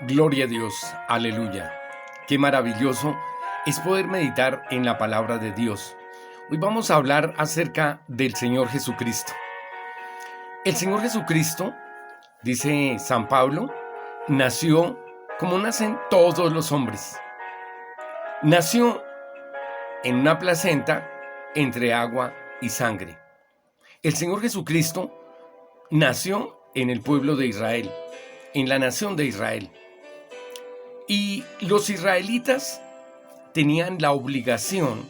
Gloria a Dios, aleluya. Qué maravilloso es poder meditar en la palabra de Dios. Hoy vamos a hablar acerca del Señor Jesucristo. El Señor Jesucristo, dice San Pablo, nació como nacen todos los hombres. Nació en una placenta entre agua y sangre. El Señor Jesucristo nació en el pueblo de Israel, en la nación de Israel. Y los israelitas tenían la obligación,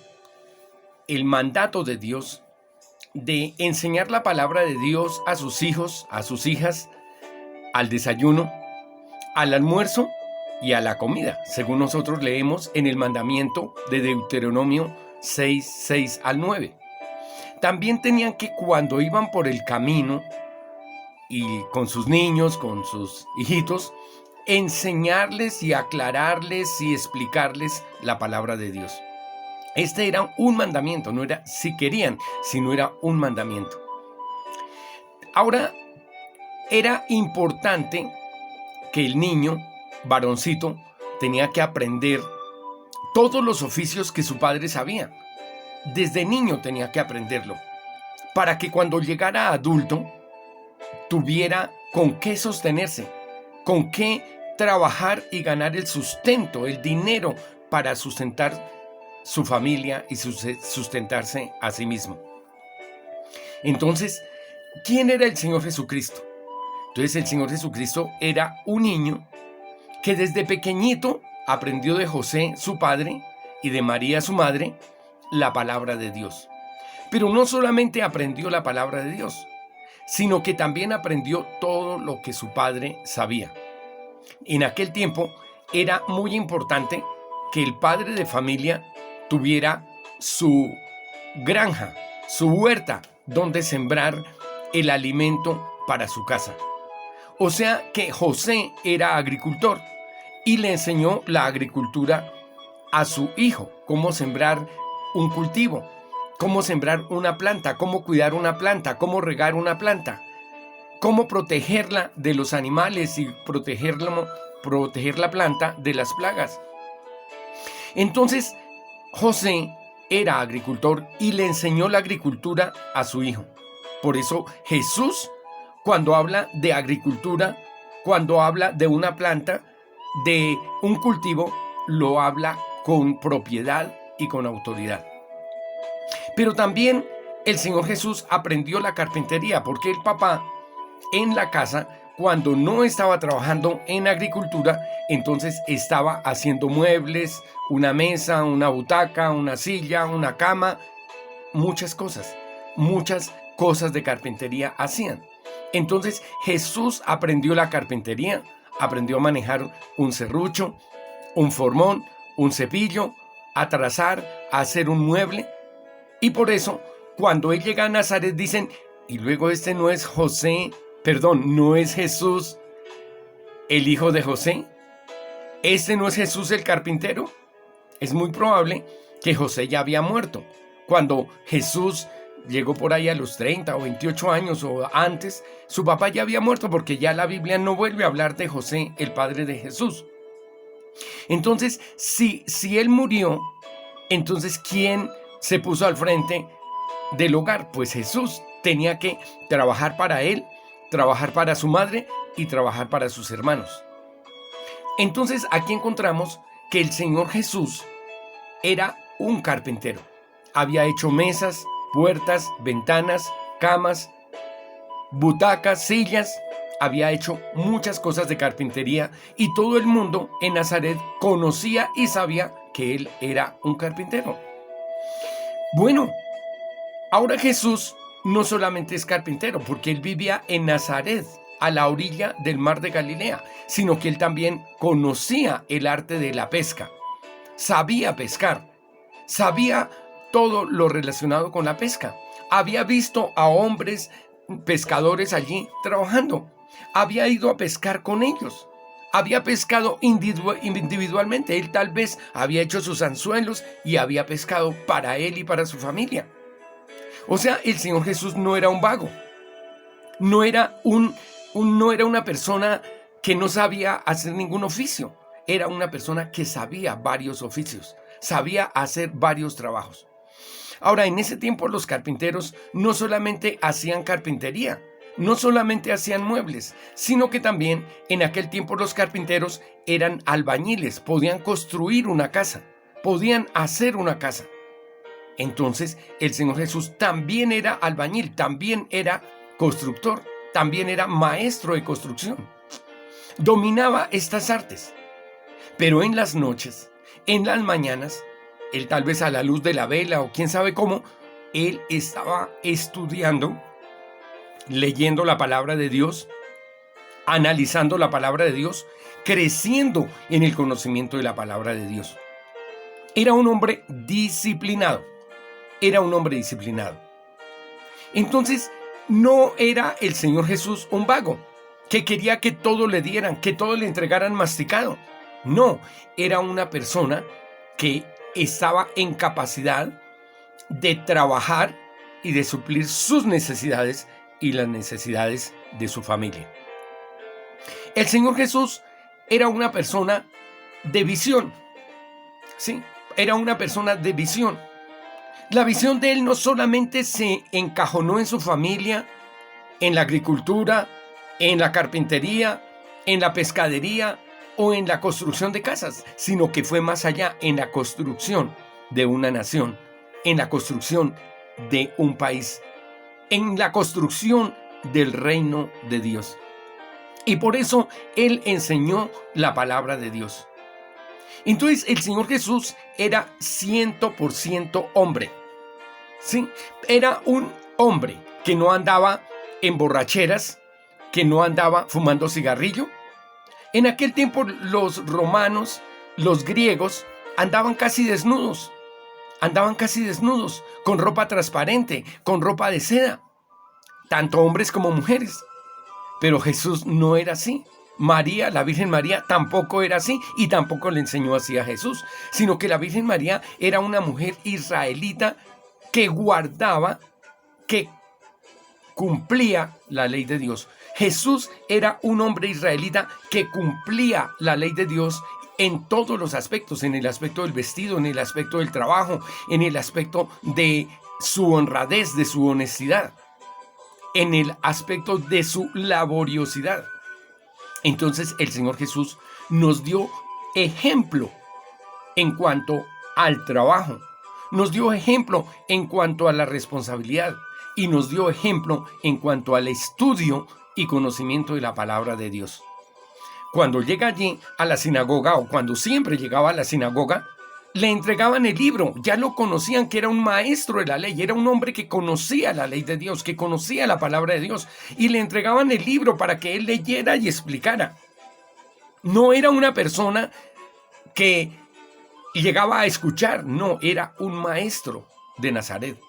el mandato de Dios, de enseñar la palabra de Dios a sus hijos, a sus hijas, al desayuno, al almuerzo y a la comida, según nosotros leemos en el mandamiento de Deuteronomio 6 al 9. También tenían que, cuando iban por el camino y con sus niños, con sus hijitos, enseñarles y aclararles y explicarles la palabra de Dios. Este era un mandamiento, no era si querían, sino era un mandamiento. Ahora, era importante que el niño, varoncito, tenía que aprender todos los oficios que su padre sabía. Desde niño tenía que aprenderlo, para que cuando llegara adulto, tuviera con qué sostenerse, con qué trabajar y ganar el sustento, el dinero para sustentar su familia y sustentarse a sí mismo. Entonces, ¿quién era el Señor Jesucristo? Entonces, el Señor Jesucristo era un niño que desde pequeñito aprendió de José, su padre, y de María, su madre, la palabra de Dios. Pero no solamente aprendió la palabra de Dios, sino que también aprendió todo lo que su padre sabía. En aquel tiempo era muy importante que el padre de familia tuviera su granja, su huerta, donde sembrar el alimento para su casa. O sea que José era agricultor y le enseñó la agricultura a su hijo, cómo sembrar un cultivo, cómo sembrar una planta, cómo cuidar una planta, cómo regar una planta, cómo protegerla de los animales y proteger la planta de las plagas. Entonces, José era agricultor y le enseñó la agricultura a su hijo. Por eso Jesús, cuando habla de agricultura, cuando habla de una planta, de un cultivo, lo habla con propiedad y con autoridad. Pero también el Señor Jesús aprendió la carpintería, porque el papá en la casa, cuando no estaba trabajando en agricultura, entonces estaba haciendo muebles, una mesa, una butaca, una silla, una cama, muchas cosas de carpintería hacían. Entonces Jesús aprendió la carpintería, aprendió a manejar un serrucho, un formón, un cepillo, a trazar, a hacer un mueble. Y por eso, cuando él llega a Nazaret, dicen, y luego no es no es Jesús el hijo de José. No es Jesús el carpintero. Es muy probable que José ya había muerto. Cuando Jesús llegó por ahí a los 30 o 28 años o antes, su papá ya había muerto, porque ya la Biblia no vuelve a hablar de José, el padre de Jesús. Entonces, si él murió, entonces ¿quién se puso al frente del hogar? Pues Jesús tenía que trabajar para él, trabajar para su madre y trabajar para sus hermanos. Entonces aquí encontramos que el Señor Jesús era un carpintero. Había hecho mesas, puertas, ventanas, camas, butacas, sillas. Había hecho muchas cosas de carpintería y todo el mundo en Nazaret conocía y sabía que él era un carpintero. Bueno, ahora Jesús no solamente es carpintero, porque él vivía en Nazaret, a la orilla del mar de Galilea, sino que él también conocía el arte de la pesca. Sabía pescar, sabía todo lo relacionado con la pesca. Había visto a hombres pescadores allí trabajando. Había ido a pescar con ellos. Había pescado individualmente. Él tal vez había hecho sus anzuelos y había pescado para él y para su familia. O sea, el Señor Jesús no era un vago. No era una persona que no sabía hacer ningún oficio. Era una persona que sabía varios oficios, sabía hacer varios trabajos. Ahora, en ese tiempo los carpinteros no solamente hacían carpintería, no solamente hacían muebles, sino que también en aquel tiempo los carpinteros eran albañiles, podían construir una casa, podían hacer una casa. Entonces, el Señor Jesús también era albañil, también era constructor, también era maestro de construcción. Dominaba estas artes, pero en las noches, en las mañanas, él tal vez a la luz de la vela o quién sabe cómo, él estaba estudiando, leyendo la palabra de Dios, analizando la palabra de Dios, creciendo en el conocimiento de la palabra de Dios. Era un hombre disciplinado, era un hombre disciplinado. Entonces, no era el Señor Jesús un vago, que quería que todo le dieran, que todo le entregaran masticado. No, era una persona que estaba en capacidad de trabajar y de suplir sus necesidades y las necesidades de su familia. El Señor Jesús era una persona de visión, ¿sí? Era una persona de visión. La visión de él no solamente se encajonó en su familia, en la agricultura, en la carpintería, en la pescadería o en la construcción de casas, sino que fue más allá, en la construcción de una nación, en la construcción de un país, en la construcción del reino de Dios. Y por eso él enseñó la palabra de Dios. Entonces el Señor Jesús era 100% hombre. ¿Sí? Era un hombre que no andaba en borracheras, que no andaba fumando cigarrillo. En aquel tiempo los romanos, los griegos, andaban casi desnudos, con ropa transparente, con ropa de seda, tanto hombres como mujeres. Pero Jesús no era así. María, la Virgen María, tampoco era así y tampoco le enseñó así a Jesús, sino que la Virgen María era una mujer israelita que guardaba, que cumplía la ley de Dios. Jesús era un hombre israelita que cumplía la ley de Dios en todos los aspectos, en el aspecto del vestido, en el aspecto del trabajo, en el aspecto de su honradez, de su honestidad, en el aspecto de su laboriosidad. Entonces el Señor Jesús nos dio ejemplo en cuanto al trabajo, nos dio ejemplo en cuanto a la responsabilidad y nos dio ejemplo en cuanto al estudio y conocimiento de la palabra de Dios. Cuando llega allí a la sinagoga, o cuando siempre llegaba a la sinagoga, le entregaban el libro, ya lo conocían que era un maestro de la ley, era un hombre que conocía la ley de Dios, que conocía la palabra de Dios, y le entregaban el libro para que él leyera y explicara. No era una persona que llegaba a escuchar, no, era un maestro de Nazaret.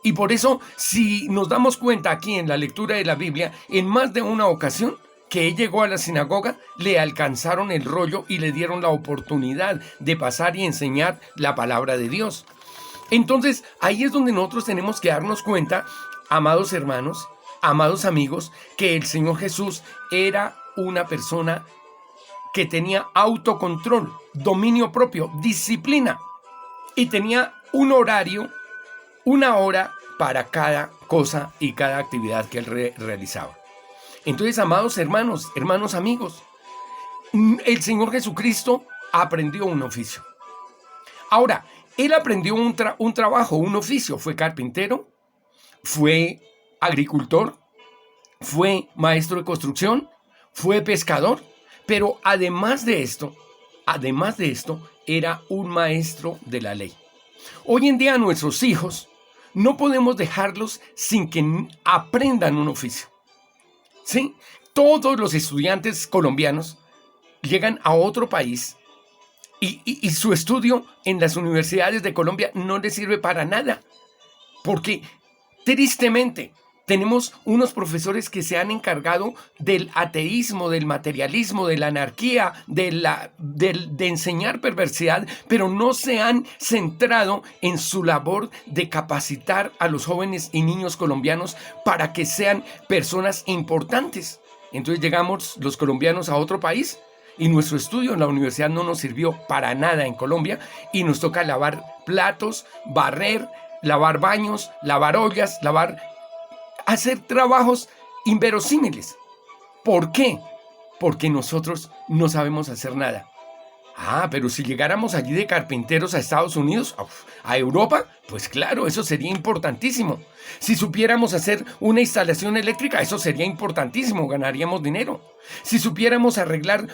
Y por eso, si nos damos cuenta aquí en la lectura de la Biblia, en más de una ocasión, que él llegó a la sinagoga, le alcanzaron el rollo y le dieron la oportunidad de pasar y enseñar la palabra de Dios. Entonces, ahí es donde nosotros tenemos que darnos cuenta, amados hermanos, amados amigos, que el Señor Jesús era una persona que tenía autocontrol, dominio propio, disciplina, y tenía un horario, una hora para cada cosa y cada actividad que él realizaba. Entonces, amados hermanos, hermanos amigos, el Señor Jesucristo aprendió un oficio. Ahora, él aprendió un trabajo, un oficio. Fue carpintero, fue agricultor, fue maestro de construcción, fue pescador, pero además de esto, era un maestro de la ley. Hoy en día nuestros hijos no podemos dejarlos sin que aprendan un oficio. ¿Sí? Todos los estudiantes colombianos llegan a otro país y su estudio en las universidades de Colombia no les sirve para nada, porque tristemente tenemos unos profesores que se han encargado del ateísmo, del materialismo, de la anarquía, de enseñar perversidad, pero no se han centrado en su labor de capacitar a los jóvenes y niños colombianos para que sean personas importantes. Entonces llegamos los colombianos a otro país y nuestro estudio en la universidad no nos sirvió para nada en Colombia y nos toca lavar platos, barrer, lavar baños, lavar ollas, hacer trabajos inverosímiles. ¿Por qué? Porque nosotros no sabemos hacer nada. Pero si llegáramos allí de carpinteros a Estados Unidos, a Europa, pues claro, eso sería importantísimo. Si supiéramos hacer una instalación eléctrica, eso sería importantísimo, ganaríamos dinero. Si supiéramos arreglar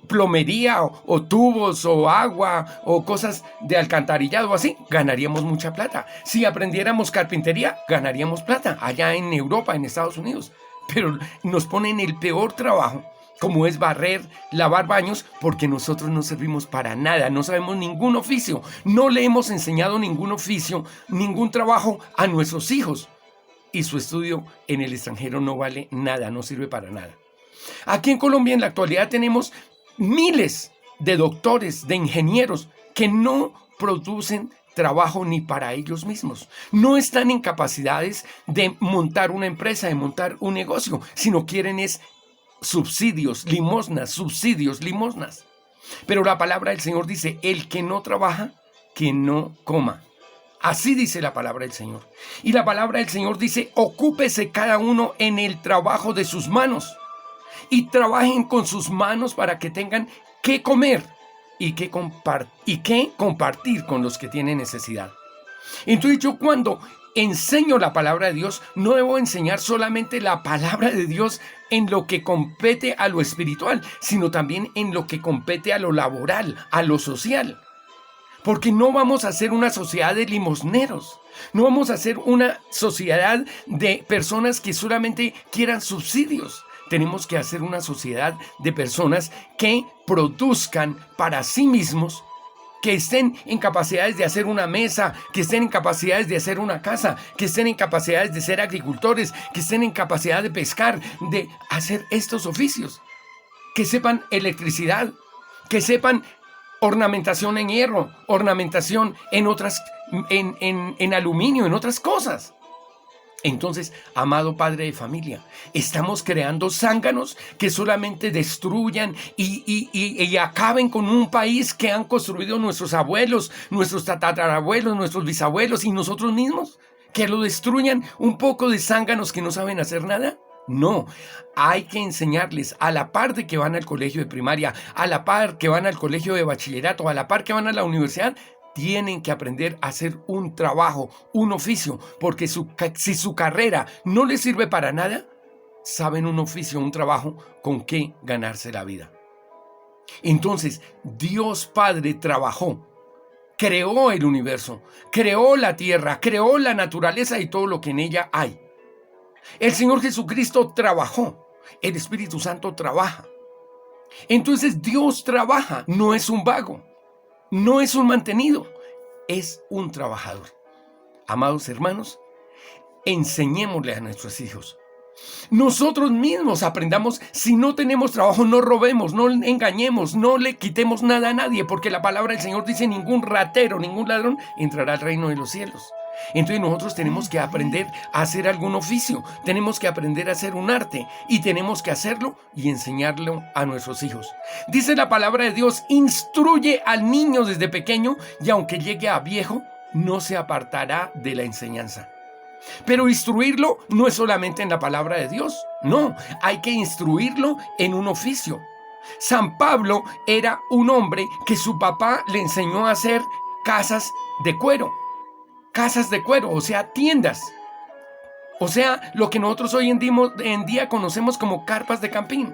plomería o tubos o agua o cosas de alcantarillado así, ganaríamos mucha plata. Si aprendiéramos carpintería, ganaríamos plata allá en Europa, en Estados Unidos. Pero nos ponen el peor trabajo, como es barrer, lavar baños, porque nosotros no servimos para nada, no sabemos ningún oficio, no le hemos enseñado ningún oficio, ningún trabajo a nuestros hijos. Y su estudio en el extranjero no vale nada, no sirve para nada. Aquí en Colombia en la actualidad tenemos miles de doctores, de ingenieros que no producen trabajo ni para ellos mismos. No están en capacidades de montar una empresa, de montar un negocio, sino quieren es subsidios, limosnas, Pero la palabra del Señor dice, el que no trabaja, que no coma. Así dice la palabra del Señor. Y la palabra del Señor dice, ocúpese cada uno en el trabajo de sus manos. Y trabajen con sus manos para que tengan que comer y que compartir con los que tienen necesidad. Entonces yo cuando enseño la palabra de Dios, no debo enseñar solamente la palabra de Dios en lo que compete a lo espiritual, sino también en lo que compete a lo laboral, a lo social. Porque no vamos a ser una sociedad de limosneros, no vamos a ser una sociedad de personas que solamente quieran subsidios. Tenemos que hacer una sociedad de personas que produzcan para sí mismos, que estén en capacidades de hacer una mesa, que estén en capacidades de hacer una casa, que estén en capacidades de ser agricultores, que estén en capacidad de pescar, de hacer estos oficios, que sepan electricidad, que sepan ornamentación en hierro, ornamentación en aluminio, en otras cosas. Entonces, amado padre de familia, estamos creando zánganos que solamente destruyan y acaben con un país que han construido nuestros abuelos, nuestros tatarabuelos, nuestros bisabuelos y nosotros mismos, que lo destruyan un poco de zánganos que no saben hacer nada. No, hay que enseñarles a la par de que van al colegio de primaria, a la par que van al colegio de bachillerato, a la par que van a la universidad. Tienen que aprender a hacer un trabajo, un oficio, porque si su carrera no les sirve para nada, saben un oficio, un trabajo con que ganarse la vida. Entonces, Dios Padre trabajó, creó el universo, creó la tierra, creó la naturaleza y todo lo que en ella hay. El Señor Jesucristo trabajó, el Espíritu Santo trabaja. Entonces, Dios trabaja, no es un vago. No es un mantenido, es un trabajador. Amados hermanos, enseñémosle a nuestros hijos. Nosotros mismos aprendamos, si no tenemos trabajo, no robemos, no engañemos, no le quitemos nada a nadie, porque la palabra del Señor dice, ningún ratero, ningún ladrón entrará al reino de los cielos. Entonces nosotros tenemos que aprender a hacer algún oficio, tenemos que aprender a hacer un arte y tenemos que hacerlo y enseñarlo a nuestros hijos. Dice la palabra de Dios, instruye al niño desde pequeño y aunque llegue a viejo, no se apartará de la enseñanza. Pero instruirlo no es solamente en la palabra de Dios, no, hay que instruirlo en un oficio. San Pablo era un hombre que su papá le enseñó a hacer casas de cuero, o sea, tiendas. O sea, lo que nosotros hoy en día conocemos como carpas de camping.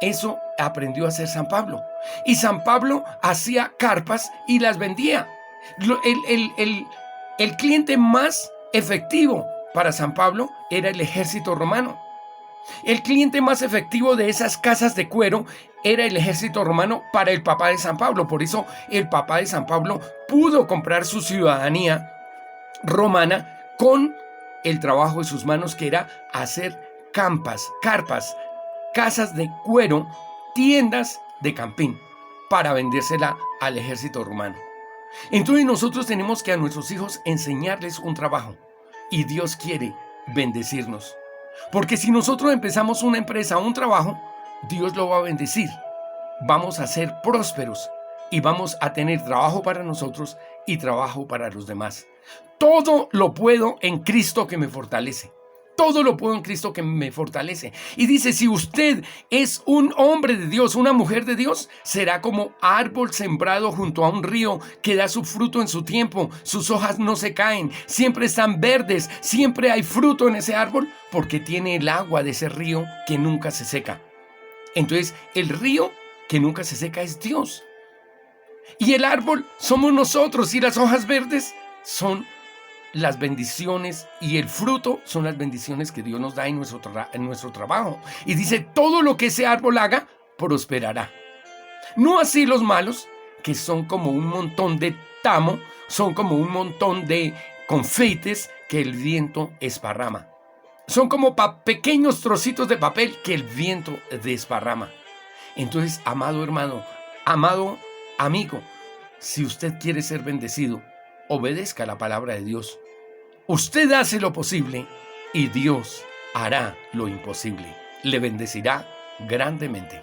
Eso aprendió a hacer San Pablo. Y San Pablo hacía carpas y las vendía. El cliente más efectivo para San Pablo era el ejército romano. El cliente más efectivo de esas casas de cuero era el ejército romano para el papá de San Pablo. Por eso el papá de San Pablo pudo comprar su ciudadanía romana con el trabajo de sus manos, que era hacer carpas, casas de cuero, tiendas de campín para vendérsela al ejército romano. Entonces nosotros tenemos que a nuestros hijos enseñarles un trabajo y Dios quiere bendecirnos. Porque si nosotros empezamos una empresa, un trabajo, Dios lo va a bendecir. Vamos a ser prósperos y vamos a tener trabajo para nosotros y trabajo para los demás. Todo lo puedo en Cristo que me fortalece. Todo lo puedo en Cristo que me fortalece. Y dice, si usted es un hombre de Dios, una mujer de Dios, será como árbol sembrado junto a un río que da su fruto en su tiempo. Sus hojas no se caen, siempre están verdes, siempre hay fruto en ese árbol porque tiene el agua de ese río que nunca se seca. Entonces, el río que nunca se seca es Dios. Y el árbol somos nosotros y las hojas verdes son las bendiciones y el fruto son las bendiciones que Dios nos da en nuestro trabajo. Y dice, todo lo que ese árbol haga, prosperará. No así los malos, que son como un montón de tamo, son como un montón de confeites que el viento esparrama. Son como pequeños trocitos de papel que el viento desparrama. Entonces, amado hermano, amado amigo, si usted quiere ser bendecido, obedezca la palabra de Dios. Usted hace lo posible y Dios hará lo imposible. Le bendecirá grandemente.